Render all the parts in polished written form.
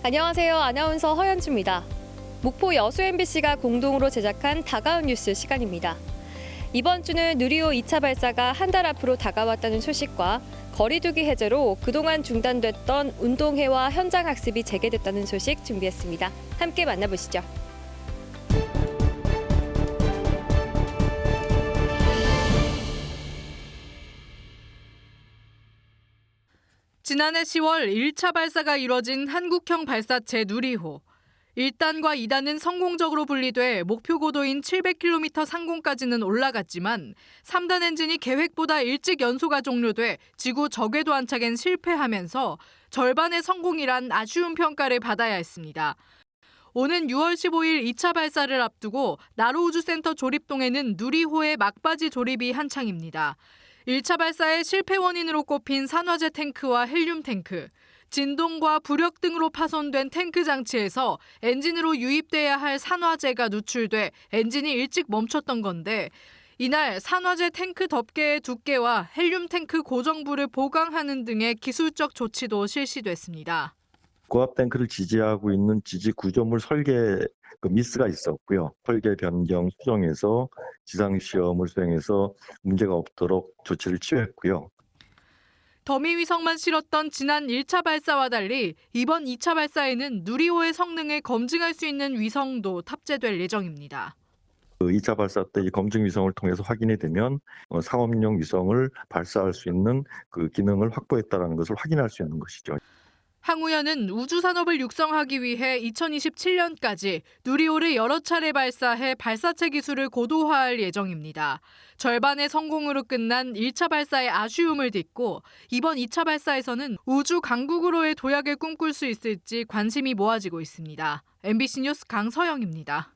안녕하세요. 아나운서 허연주입니다. 목포 여수 MBC가 공동으로 제작한 다가온 뉴스 시간입니다. 이번 주는 누리호 2차 발사가 한 달 앞으로 다가왔다는 소식과 거리두기 해제로 그동안 중단됐던 운동회와 현장 학습이 재개됐다는 소식 준비했습니다. 함께 만나보시죠. 지난해 10월 1차 발사가 이뤄진 한국형 발사체 누리호. 1단과 2단은 성공적으로 분리돼 목표 고도인 700km 상공까지는 올라갔지만 3단 엔진이 계획보다 일찍 연소가 종료돼 지구 저궤도 안착엔 실패하면서 절반의 성공이란 아쉬운 평가를 받아야 했습니다. 오는 6월 15일 2차 발사를 앞두고 나로우주센터 조립동에는 누리호의 막바지 조립이 한창입니다. 1차 발사의 실패 원인으로 꼽힌 산화제 탱크와 헬륨 탱크, 진동과 부력 등으로 파손된 탱크 장치에서 엔진으로 유입돼야 할 산화제가 누출돼 엔진이 일찍 멈췄던 건데 이날 산화제 탱크 덮개의 두께와 헬륨 탱크 고정부를 보강하는 등의 기술적 조치도 실시됐습니다. 고압 탱크를 지지하고 있는 지지 구조물 설계 미스가 있었고요. 설계 변경 수정해서 지상 시험을 수행해서 문제가 없도록 조치를 취했고요. 더미 위성만 실었던 지난 1차 발사와 달리 이번 2차 발사에는 누리호의 성능을 검증할 수 있는 위성도 탑재될 예정입니다. 2차 발사 때 이 검증 위성을 통해서 확인이 되면 상업용 위성을 발사할 수 있는 그 기능을 확보했다는 것을 확인할 수 있는 것이죠. 항우연은 우주산업을 육성하기 위해 2027년까지 누리호를 여러 차례 발사해 발사체 기술을 고도화할 예정입니다. 절반의 성공으로 끝난 1차 발사의 아쉬움을 딛고 이번 2차 발사에서는 우주 강국으로의 도약을 꿈꿀 수 있을지 관심이 모아지고 있습니다. MBC 뉴스 강서영입니다.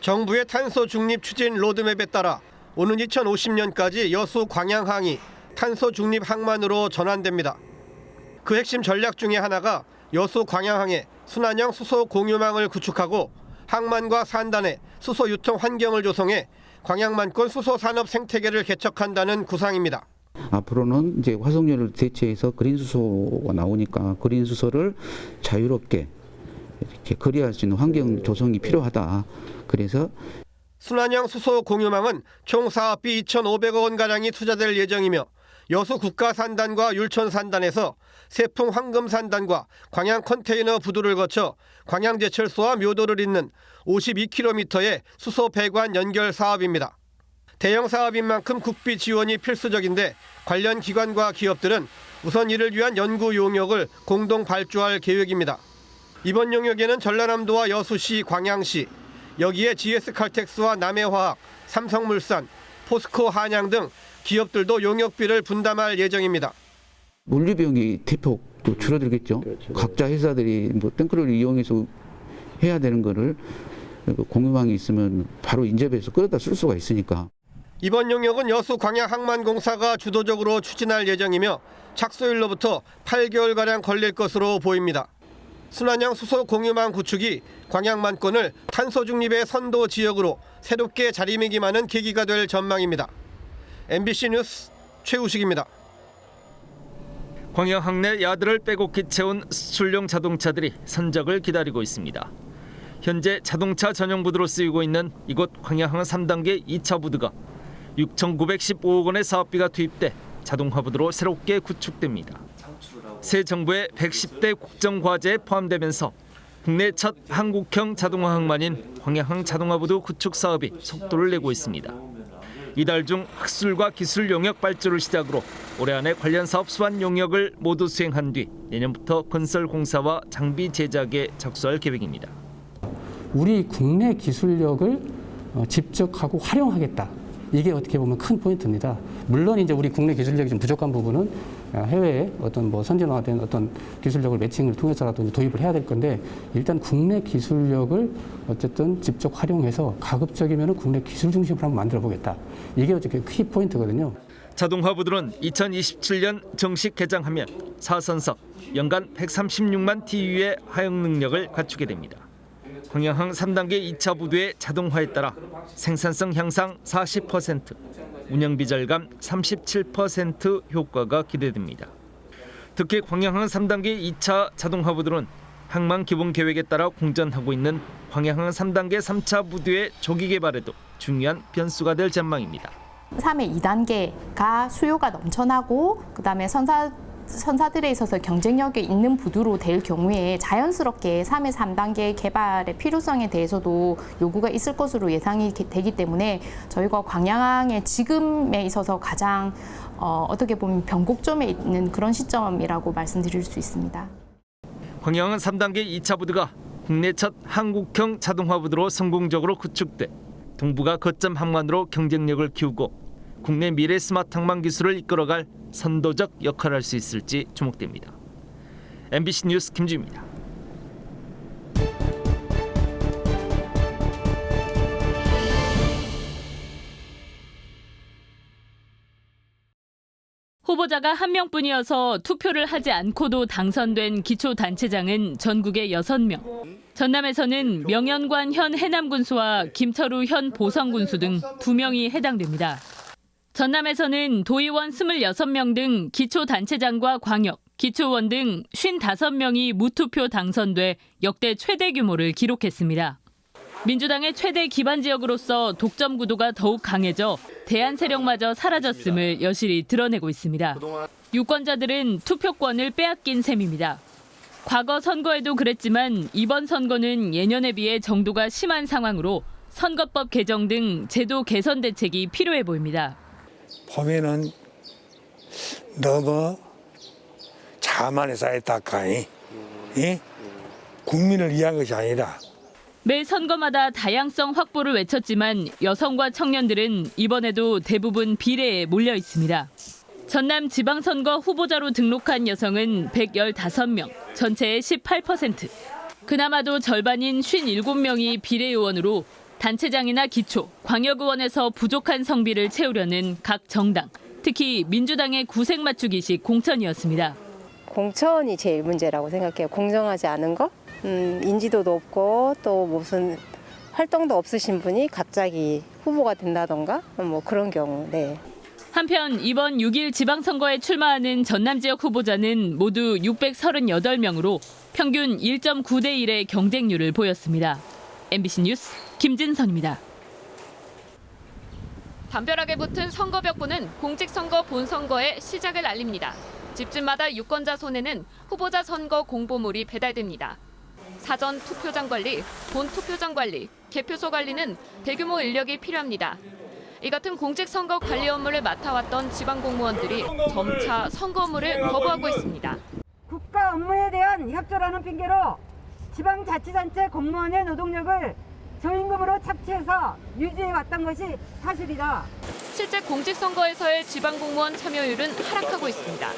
정부의 탄소 중립 추진 로드맵에 따라 오는 2050년까지 여수 광양항이 탄소 중립 항만으로 전환됩니다. 그 핵심 전략 중에 하나가 여수 광양항에 순환형 수소 공유망을 구축하고 항만과 산단에 수소 유통 환경을 조성해 광양만권 수소 산업 생태계를 개척한다는 구상입니다. 앞으로는 이제 화석연료를 대체해서 그린 수소가 나오니까 그린 수소를 자유롭게 이렇게 거래할 수 있는 환경 조성이 필요하다. 그래서 순환형 수소 공유망은 총 사업비 2,500억 원 가량이 투자될 예정이며 여수 국가산단과 율촌산단에서 세풍 황금산단과 광양 컨테이너 부두를 거쳐 광양제철소와 묘도를 잇는 52km의 수소 배관 연결 사업입니다. 대형 사업인 만큼 국비 지원이 필수적인데 관련 기관과 기업들은 우선 이를 위한 연구 용역을 공동 발주할 계획입니다. 이번 용역에는 전라남도와 여수시, 광양시, 여기에 GS칼텍스와 남해화학, 삼성물산, 포스코 한양 등 기업들도 용역비를 분담할 예정입니다. 물류 비용이 대폭 줄어들겠죠. 그렇죠. 각자 회사들이 탱크를 이용해서 해야 되는 거를 공유망이 있으면 바로 인접해서 끌어다 쓸 수가 있으니까. 이번 용역은 여수 광양항만공사가 주도적으로 추진할 예정이며 착수일로부터 8개월가량 걸릴 것으로 보입니다. 순환형 수소 공유망 구축이 광양만권을 탄소 중립의 선도 지역으로 새롭게 자리매김하는 계기가 될 전망입니다. MBC 뉴스 최우식입니다. 광양 항내 야들을 빼곡히 채운 수출용 자동차들이 선적을 기다리고 있습니다. 현재 자동차 전용 부두로 쓰이고 있는 이곳 광양항 3단계 2차 부두가 6,915억 원의 사업비가 투입돼 자동화 부두로 새롭게 구축됩니다. 새 정부의 110대 국정과제에 포함되면서 국내 첫 한국형 자동화 항만인 광양항 자동화 부두 구축 사업이 속도를 내고 있습니다. 이달 중 학술과 기술 용역 발주를 시작으로 올해 안에 관련 사업 수완 용역을 모두 수행한 뒤 내년부터 건설 공사와 장비 제작에 착수할 계획입니다. 우리 국내 기술력을 집적하고 활용하겠다. 이게 어떻게 보면 큰 포인트입니다. 물론 이제 우리 국내 기술력이 좀 부족한 부분은 해외에 어떤 선진화된 어떤 기술력을 매칭을 통해서라도 도입을 해야 될 건데 일단 국내 기술력을 어쨌든 직접 활용해서 가급적이면 국내 기술 중심으로 한번 만들어 보겠다. 이게 어떻게 키 포인트거든요. 자동화 부두는 2027년 정식 개장하면 4선석 연간 136만 TU의 하역 능력을 갖추게 됩니다. 광양항 3단계 2차 부두의 자동화에 따라 생산성 향상 40%, 운영비 절감 37% 효과가 기대됩니다. 특히 광양항 3단계 2차 자동화 부두는 항만 기본 계획에 따라 공전하고 있는 광양항 3단계 3차 부두의 조기 개발에도 중요한 변수가 될 전망입니다. 3회 2단계가 수요가 넘쳐나고 그다음에 선사들에 있어서 경쟁력이 있는 부두로 될 경우에 자연스럽게 3회 3단계 개발의 필요성에 대해서도 요구가 있을 것으로 예상이 되기 때문에 저희가 광양항의 지금에 있어서 가장 어떻게 보면 변곡점에 있는 그런 시점이라고 말씀드릴 수 있습니다. 광양항 3단계 2차 부두가 국내 첫 한국형 자동화 부두로 성공적으로 구축돼 동부가 거점 항만으로 경쟁력을 키우고 국내 미래 스마트 항만 기술을 이끌어갈 선도적 역할을 할 수 있을지 주목됩니다. MBC 뉴스 김주입니다. 후보자가 한 명뿐이어서 투표를 하지 않고도 당선된 기초단체장은 전국에 6명. 전남에서는 명현관 현 해남군수와 김철우 현 보성군수 등 2명이 해당됩니다. 전남에서는 도의원 26명 등 기초단체장과 광역, 기초원 등 55명이 무투표 당선돼 역대 최대 규모를 기록했습니다. 민주당의 최대 기반 지역으로서 독점 구도가 더욱 강해져 대안 세력마저 사라졌음을 여실히 드러내고 있습니다. 유권자들은 투표권을 빼앗긴 셈입니다. 과거 선거에도 그랬지만 이번 선거는 예년에 비해 정도가 심한 상황으로 선거법 개정 등 제도 개선 대책이 필요해 보입니다. 보면은 너무 자만에 쌓였다 카이. 국민을 위한 것이 아니다. 매 선거마다 다양성 확보를 외쳤지만 여성과 청년들은 이번에도 대부분 비례에 몰려 있습니다. 전남 지방선거 후보자로 등록한 여성은 115명, 전체의 18%. 그나마도 절반인 57명이 비례의원으로 단체장이나 기초, 광역의원에서 부족한 성비를 채우려는 각 정당, 특히 민주당의 구색 맞추기식 공천이었습니다. 공천이 제일 문제라고 생각해요. 공정하지 않은 거? 인지도도 없고 또 무슨 활동도 없으신 분이 갑자기 후보가 된다던가 뭐 그런 경우. 네. 한편 이번 6일 지방선거에 출마하는 전남 지역 후보자는 모두 638명으로 평균 1.9대 1의 경쟁률을 보였습니다. MBC 뉴스 김진선입니다. 담벼락에 붙은 선거벽보는 공직선거 본선거의 시작을 알립니다. 집집마다 유권자 손에는 후보자 선거 공보물이 배달됩니다. 사전 투표장 관리, 본 투표장 관리, 개표소 관리는 대규모 인력이 필요합니다. 이 같은 공직선거 관리 업무를 맡아왔던 지방공무원들이 점차 선거 업무를 거부하고 있습니다. 국가 업무에 대한 협조라는 핑계로 지방자치단체 공무원의 노동력을 저임금으로 착취해서 유지해왔던 것이 사실이다. 실제 공직선거에서의 지방공무원 참여율은 하락하고 있습니다.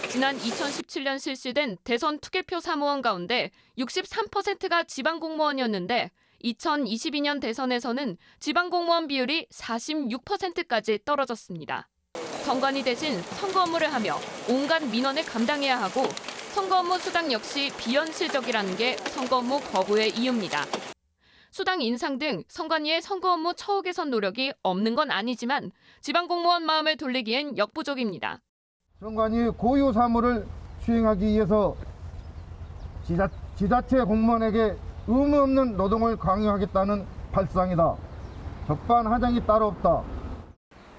지난 2017년 실시된 대선 투개표 사무원 가운데 63%가 지방공무원이었는데 2022년 대선에서는 지방공무원 비율이 46%까지 떨어졌습니다. 선관위 대신 선거 업무를 하며 온갖 민원을 감당해야 하고 선거 업무 수당 역시 비현실적이라는 게 선거 업무 거부의 이유입니다. 수당 인상 등 선관위의 선거 업무 처우 개선 노력이 없는 건 아니지만 지방공무원 마음을 돌리기엔 역부족입니다. 선관위 고유 사무를 수행하기 위해서 지자체 공무원에게 의무 없는 노동을 강요하겠다는 발상이다. 적반하장이 따로 없다.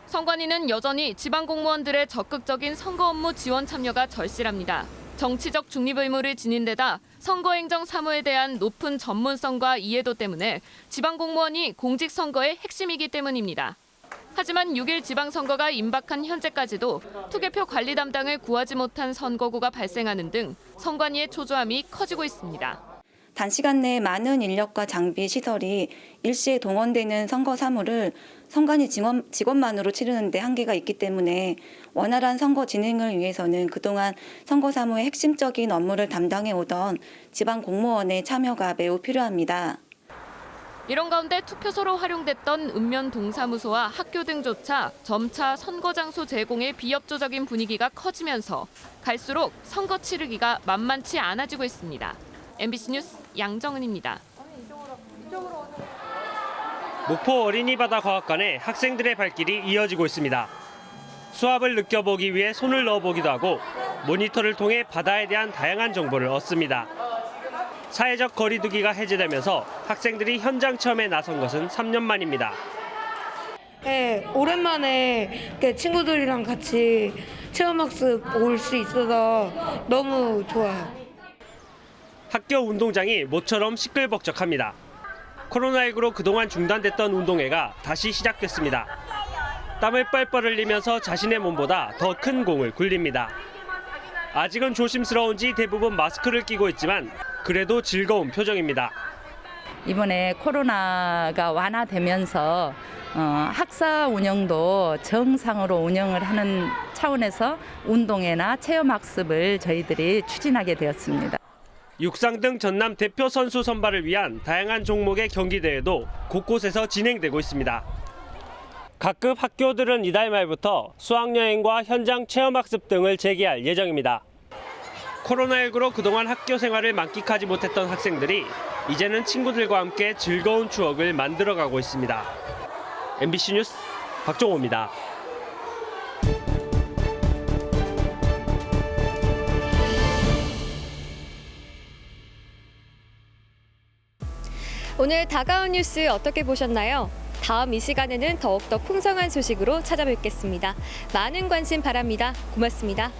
선관위는 여전히 지방공무원들의 적극적인 선거 업무 지원 참여가 절실합니다. 정치적 중립 의무를 지닌 데다 선거행정 사무에 대한 높은 전문성과 이해도 때문에 지방공무원이 공직선거의 핵심이기 때문입니다. 하지만 6일 지방선거가 임박한 현재까지도 투개표 관리 담당을 구하지 못한 선거구가 발생하는 등 선관위의 초조함이 커지고 있습니다. 단시간 내에 많은 인력과 장비, 시설이 일시에 동원되는 선거 사무를 선관위 직원만으로 치르는 데 한계가 있기 때문에 원활한 선거 진행을 위해서는 그동안 선거 사무의 핵심적인 업무를 담당해 오던 지방 공무원의 참여가 매우 필요합니다. 이런 가운데 투표소로 활용됐던 읍면 동사무소와 학교 등조차 점차 선거 장소 제공의 비협조적인 분위기가 커지면서 갈수록 선거 치르기가 만만치 않아지고 있습니다. MBC 뉴스 양정은입니다. 목포 어린이바다과학관에 학생들의 발길이 이어지고 있습니다. 수압을 느껴보기 위해 손을 넣어보기도 하고 모니터를 통해 바다에 대한 다양한 정보를 얻습니다. 사회적 거리두기가 해제되면서 학생들이 현장 체험에 나선 것은 3년 만입니다. 네, 오랜만에 친구들이랑 같이 체험학습 올 수 있어서 너무 좋아요. 학교 운동장이 모처럼 시끌벅적합니다. 코로나19로 그동안 중단됐던 운동회가 다시 시작됐습니다. 땀을 뻘뻘 흘리면서 자신의 몸보다 더 큰 공을 굴립니다. 아직은 조심스러운지 대부분 마스크를 끼고 있지만 그래도 즐거운 표정입니다. 이번에 코로나가 완화되면서 학사 운영도 정상으로 운영을 하는 차원에서 운동회나 체험학습을 저희들이 추진하게 되었습니다. 육상등 전남 대표 선수 선발을 위한 다양한 종목의 경기대회도 곳곳에서 진행되고 있습니다. 각급 학교들은 이달 말부터 수학여행과 현장 체험학습 등을 재개할 예정입니다. 코로나19로 그동안 학교 생활을 만끽하지 못했던 학생들이 이제는 친구들과 함께 즐거운 추억을 만들어가고 있습니다. MBC 뉴스 박종호입니다. 오늘 다가온 뉴스 어떻게 보셨나요? 다음 이 시간에는 더욱더 풍성한 소식으로 찾아뵙겠습니다. 많은 관심 바랍니다. 고맙습니다.